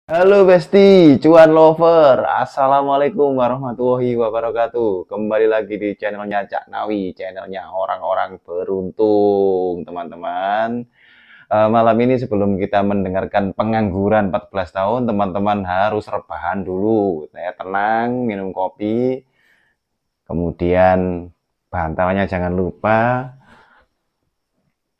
Halo Besti, cuan lover. Assalamualaikum warahmatullahi wabarakatuh. Kembali lagi di channelnya Cak Nawi, channelnya orang-orang beruntung, teman-teman. Malam ini sebelum kita mendengarkan pengangguran 14 tahun, teman-teman harus rebahan dulu. Saya tenang, minum kopi, kemudian bantalnya jangan lupa.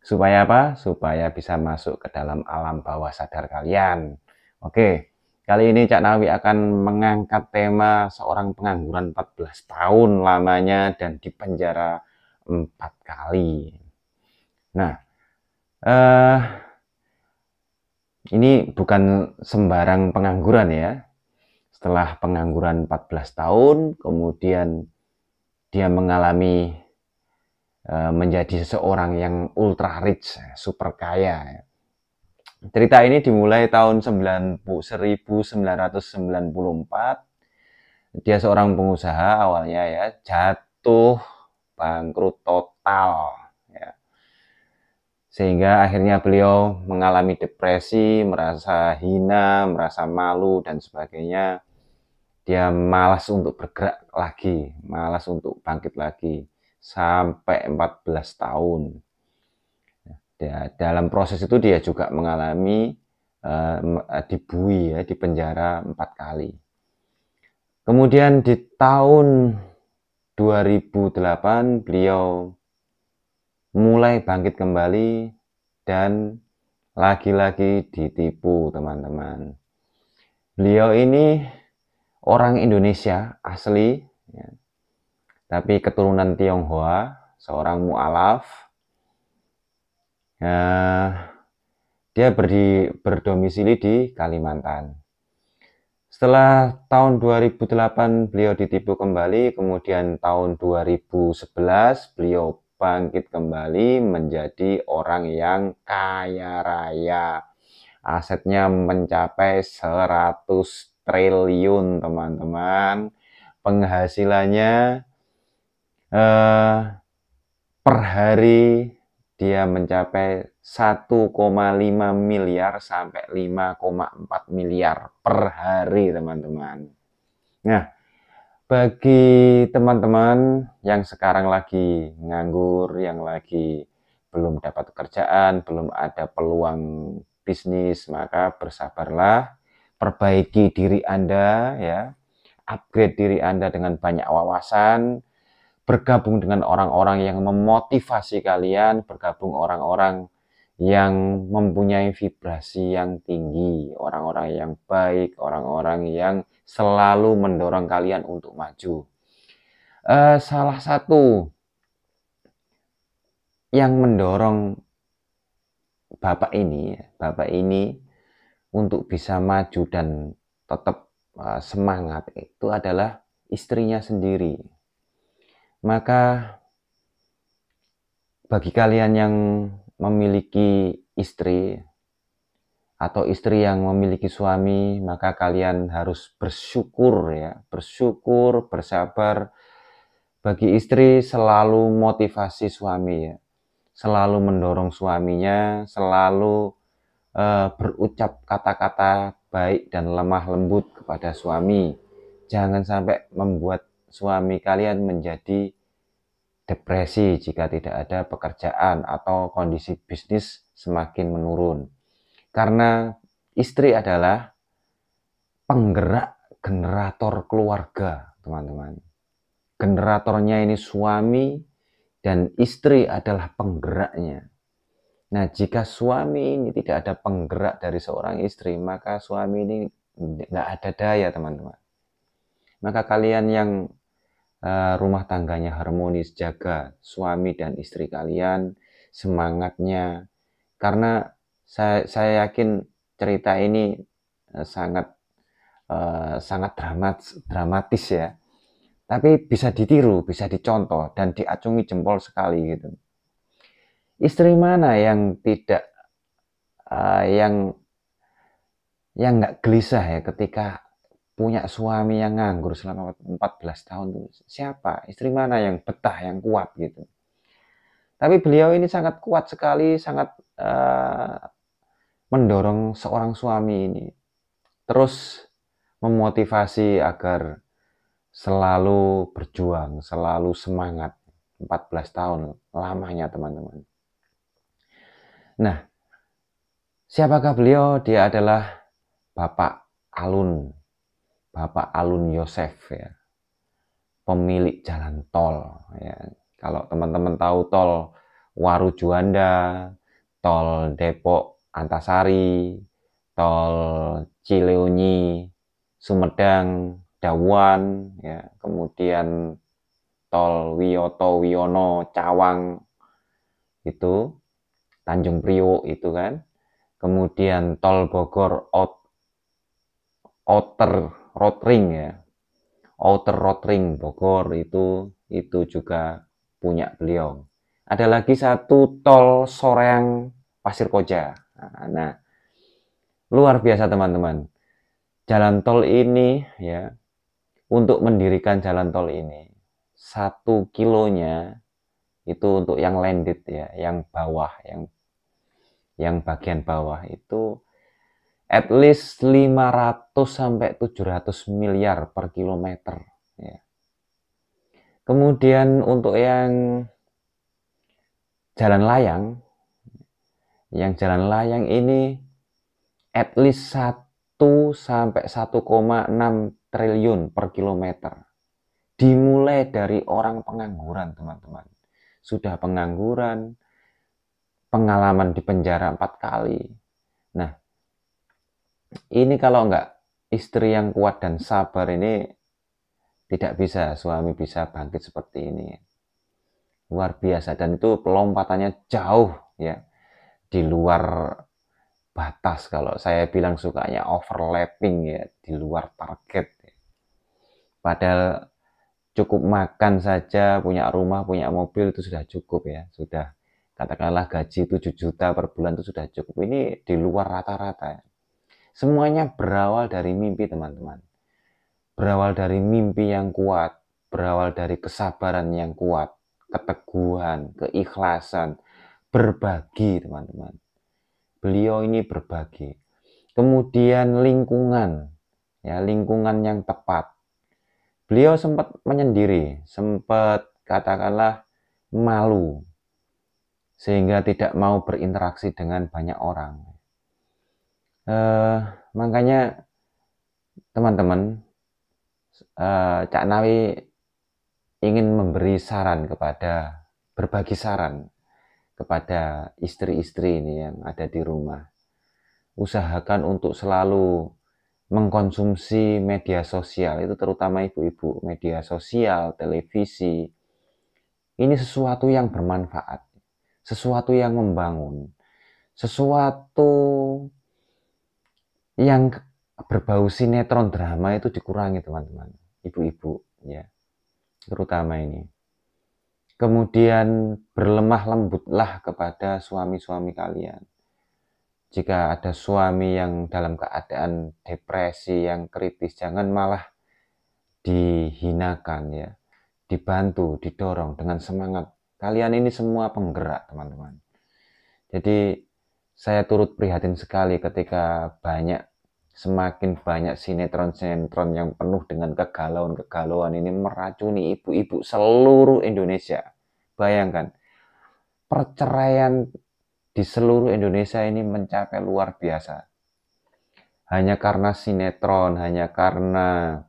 Supaya apa? Supaya bisa masuk ke dalam alam bawah sadar kalian. Oke, kali ini Cak Nawi akan mengangkat tema seorang pengangguran 14 tahun lamanya dan dipenjara 4 kali. Nah, eh, ini bukan sembarang pengangguran ya. Setelah pengangguran 14 tahun, kemudian dia mengalami menjadi seseorang yang ultra rich, super kaya. Cerita ini dimulai tahun 1994. Dia seorang pengusaha awalnya ya, jatuh bangkrut total ya. Sehingga akhirnya beliau mengalami depresi, merasa hina, merasa malu dan sebagainya. Dia malas untuk bergerak lagi, malas untuk bangkit lagi sampai 14 tahun. Ya, dalam proses itu dia juga mengalami dibui ya, di penjara 4 kali. Kemudian di tahun 2008 beliau mulai bangkit kembali dan lagi-lagi ditipu, teman-teman. Beliau ini orang Indonesia asli ya, tapi keturunan Tionghoa, seorang mualaf. Dia berdomisili di Kalimantan. Setelah tahun 2008 beliau ditipu kembali, kemudian tahun 2011 beliau bangkit kembali menjadi orang yang kaya raya. Asetnya mencapai 100 triliun, teman-teman. Penghasilannya per hari dia mencapai 1,5 miliar sampai 5,4 miliar per hari, teman-teman. Nah, bagi teman-teman yang sekarang lagi nganggur, yang lagi belum dapat pekerjaan, belum ada peluang bisnis, maka bersabarlah, perbaiki diri Anda ya, upgrade diri Anda dengan banyak wawasan, bergabung dengan orang-orang yang memotivasi kalian, bergabung orang-orang yang mempunyai vibrasi yang tinggi, orang-orang yang baik, orang-orang yang selalu mendorong kalian untuk maju. Salah satu yang mendorong Bapak ini untuk bisa maju dan tetap semangat itu adalah istrinya sendiri. Maka bagi kalian yang memiliki istri atau istri yang memiliki suami, maka kalian harus bersyukur ya, bersyukur, bersabar. Bagi istri selalu motivasi suami ya, selalu mendorong suaminya, selalu berucap kata-kata baik dan lemah lembut kepada suami. Jangan sampai membuat suami kalian menjadi depresi jika tidak ada pekerjaan atau kondisi bisnis semakin menurun. Karena istri adalah penggerak generator keluarga, teman-teman. Generatornya ini suami dan istri adalah penggeraknya. Nah, jika suami ini tidak ada penggerak dari seorang istri, maka suami ini nggak ada daya, teman-teman. Maka kalian yang rumah tangganya harmonis, jaga suami dan istri kalian, semangatnya. Karena saya yakin cerita ini sangat sangat dramatis ya. Tapi bisa ditiru, bisa dicontoh dan diacungi jempol sekali gitu. Istri mana yang tidak yang nggak gelisah ya ketika punya suami yang nganggur selama 14 tahun tuh? Siapa? Istri mana yang betah, yang kuat gitu? Tapi beliau ini sangat kuat sekali, sangat mendorong seorang suami ini terus memotivasi agar selalu berjuang, selalu semangat. 14 tahun lamanya teman-teman. Nah, siapakah beliau? Dia adalah Bapak Alun, Bapak Alun Yosef ya, pemilik jalan tol ya. Kalau teman-teman tahu tol Waru Juanda, tol Depok Antasari, tol Cileunyi, Sumedang, Dawan ya, kemudian tol Wiyoto Wiono Cawang itu, Tanjung Priok itu kan, kemudian tol Bogor Outer Road Ring ya, Outer Road Ring Bogor itu juga punya beliau. Ada lagi satu tol Soreang Pasir Koja. Nah, luar biasa teman-teman. Jalan tol ini ya, untuk mendirikan jalan tol ini 1 kilonya itu untuk yang landed ya, yang bawah, yang bagian bawah itu at least 500 sampai 700 miliar per kilometer ya. Kemudian untuk yang jalan layang ini at least 1 sampai 1,6 triliun per kilometer. Dimulai dari orang pengangguran, teman-teman. Sudah pengangguran, pengalaman di penjara 4 kali. Nah, ini kalau nggak istri yang kuat dan sabar ini, tidak bisa suami bisa bangkit seperti ini. Luar biasa, dan itu pelompatannya jauh ya, di luar batas. Kalau saya bilang sukanya overlapping ya, di luar target. Padahal cukup makan saja, punya rumah, punya mobil itu sudah cukup ya. Sudah katakanlah gaji 7 juta per bulan itu sudah cukup. Ini di luar rata-rata ya. Semuanya berawal dari mimpi teman-teman. Berawal dari mimpi yang kuat, berawal dari kesabaran yang kuat, keteguhan, keikhlasan, berbagi teman-teman. Beliau ini berbagi. Kemudian lingkungan, ya lingkungan yang tepat. Beliau sempat menyendiri, sempat katakanlah malu, sehingga tidak mau berinteraksi dengan banyak orang. Makanya teman-teman, Cak Nawi ingin memberi saran berbagi saran kepada istri-istri ini yang ada di rumah. Usahakan untuk selalu mengkonsumsi media sosial, itu terutama ibu-ibu, media sosial, televisi. Ini sesuatu yang bermanfaat, sesuatu yang membangun, sesuatu yang berbau sinetron drama itu dikurangi teman-teman, ibu-ibu ya, terutama ini. Kemudian berlemah lembutlah kepada suami-suami kalian. Jika ada suami yang dalam keadaan depresi yang kritis, jangan malah dihinakan ya. Dibantu, didorong dengan semangat. Kalian ini semua penggerak, teman-teman. Jadi saya turut prihatin sekali ketika semakin banyak sinetron-sinetron yang penuh dengan kegalauan-kegalauan ini meracuni ibu-ibu seluruh Indonesia. Bayangkan, perceraian di seluruh Indonesia ini mencapai luar biasa. Hanya karena sinetron, hanya karena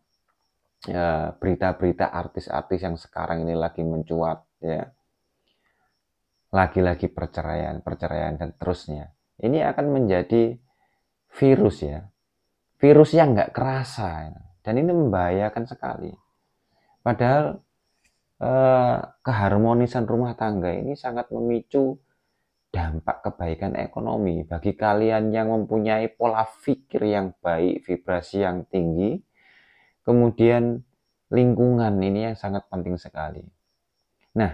berita-berita artis-artis yang sekarang ini lagi mencuat ya. Lagi-lagi perceraian dan terusnya. Ini akan menjadi virus ya. Virus yang nggak kerasa ya. Dan ini membahayakan sekali. Padahal keharmonisan rumah tangga ini sangat memicu dampak kebaikan ekonomi bagi kalian yang mempunyai pola pikir yang baik, vibrasi yang tinggi, kemudian lingkungan ini yang sangat penting sekali. Nah,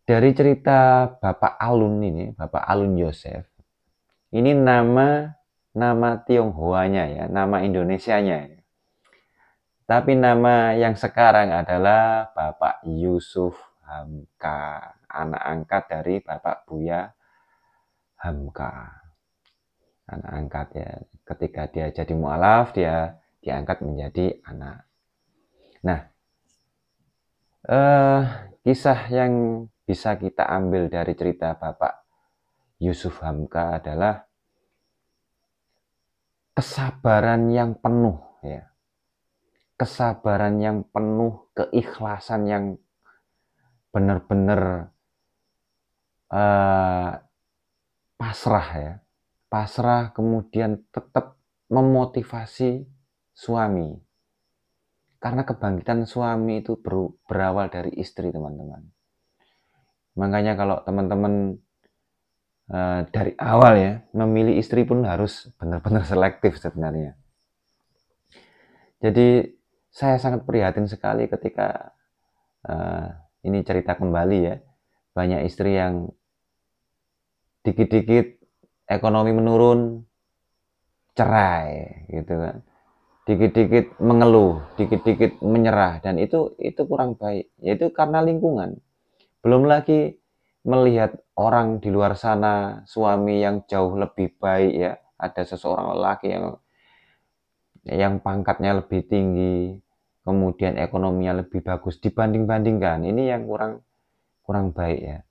dari cerita Bapak Alun ini, Bapak Alun Yosef, ini nama Tionghoanya ya, nama Indonesianya ya. Tapi nama yang sekarang adalah Bapak Yusuf Hamka, anak angkat dari Bapak Buya Hamka. Anak angkat ya. Ketika dia jadi mu'alaf, dia diangkat menjadi anak. Nah, kisah yang bisa kita ambil dari cerita Bapak Yusuf Hamka adalah kesabaran yang penuh, ya. Kesabaran yang penuh, keikhlasan yang benar-benar pasrah, ya. Pasrah, kemudian tetap memotivasi suami. Karena kebangkitan suami itu berawal dari istri, teman-teman. Makanya kalau teman-teman dari awal ya, memilih istri pun harus benar-benar selektif sebenarnya. Jadi saya sangat prihatin sekali ketika ini cerita kembali ya, banyak istri yang dikit-dikit ekonomi menurun, cerai gitu kan. Dikit-dikit mengeluh, dikit-dikit menyerah, dan itu kurang baik. Yaitu karena lingkungan. Belum lagi melihat orang di luar sana, suami yang jauh lebih baik ya, ada seseorang lelaki yang pangkatnya lebih tinggi, kemudian ekonominya lebih bagus dibanding-bandingkan. Ini yang kurang baik ya.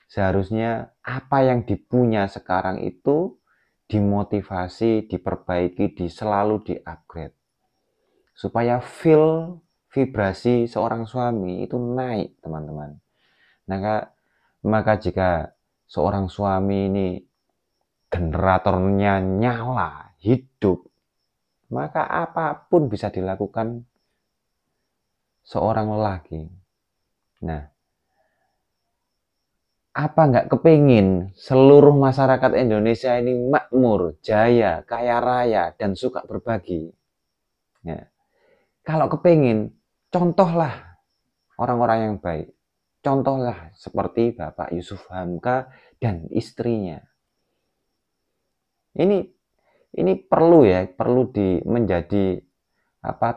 Seharusnya apa yang dipunya sekarang itu dimotivasi, diperbaiki, selalu di-upgrade. Supaya vibrasi seorang suami itu naik, teman-teman. Maka jika seorang suami ini generatornya nyala, hidup, maka apapun bisa dilakukan seorang lelaki. Nah, apa nggak kepingin seluruh masyarakat Indonesia ini makmur, jaya, kaya raya, dan suka berbagi? Ya. Kalau kepingin, contohlah orang-orang yang baik. Contohlah seperti Bapak Yusuf Hamka dan istrinya. Ini perlu ya, perlu menjadi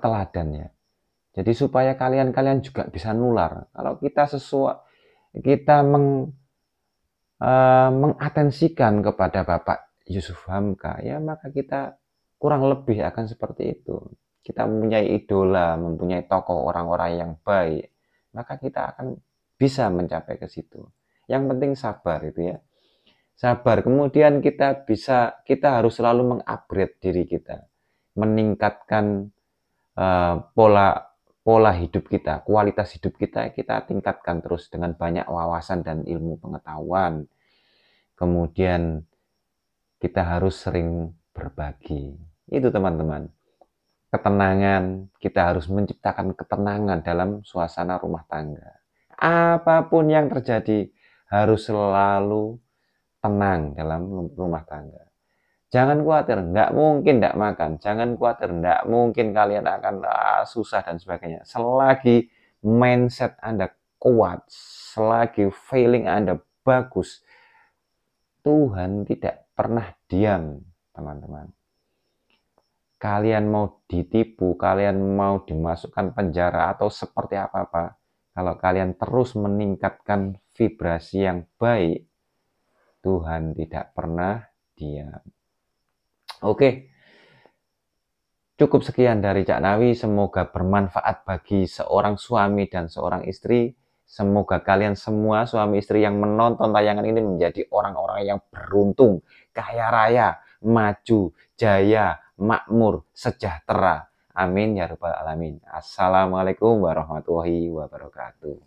teladan ya. Jadi supaya kalian juga bisa nular. Kalau kita mengatensikan kepada Bapak Yusuf Hamka, ya maka kita kurang lebih akan seperti itu. Kita mempunyai idola, mempunyai tokoh orang-orang yang baik, maka kita akan bisa mencapai ke situ. Yang penting sabar itu ya. Sabar. Kemudian kita harus selalu mengupgrade diri kita, meningkatkan pola hidup kita, kualitas hidup kita tingkatkan terus dengan banyak wawasan dan ilmu pengetahuan. Kemudian kita harus sering berbagi. Itu teman-teman. Ketenangan, kita harus menciptakan ketenangan dalam suasana rumah tangga. Apapun yang terjadi harus selalu tenang dalam rumah tangga. Jangan khawatir, nggak mungkin nggak makan. Jangan khawatir, nggak mungkin kalian akan susah dan sebagainya. Selagi mindset Anda kuat, selagi feeling Anda bagus, Tuhan tidak pernah diam, teman-teman. Kalian mau ditipu, kalian mau dimasukkan penjara atau seperti apa-apa, kalau kalian terus meningkatkan vibrasi yang baik, Tuhan tidak pernah diam. Oke, cukup sekian dari Cak Nawi. Semoga bermanfaat bagi seorang suami dan seorang istri. Semoga kalian semua suami istri yang menonton tayangan ini menjadi orang-orang yang beruntung, kaya raya, maju, jaya, makmur, sejahtera. Amin ya rabbal alamin. Assalamualaikum warahmatullahi wabarakatuh.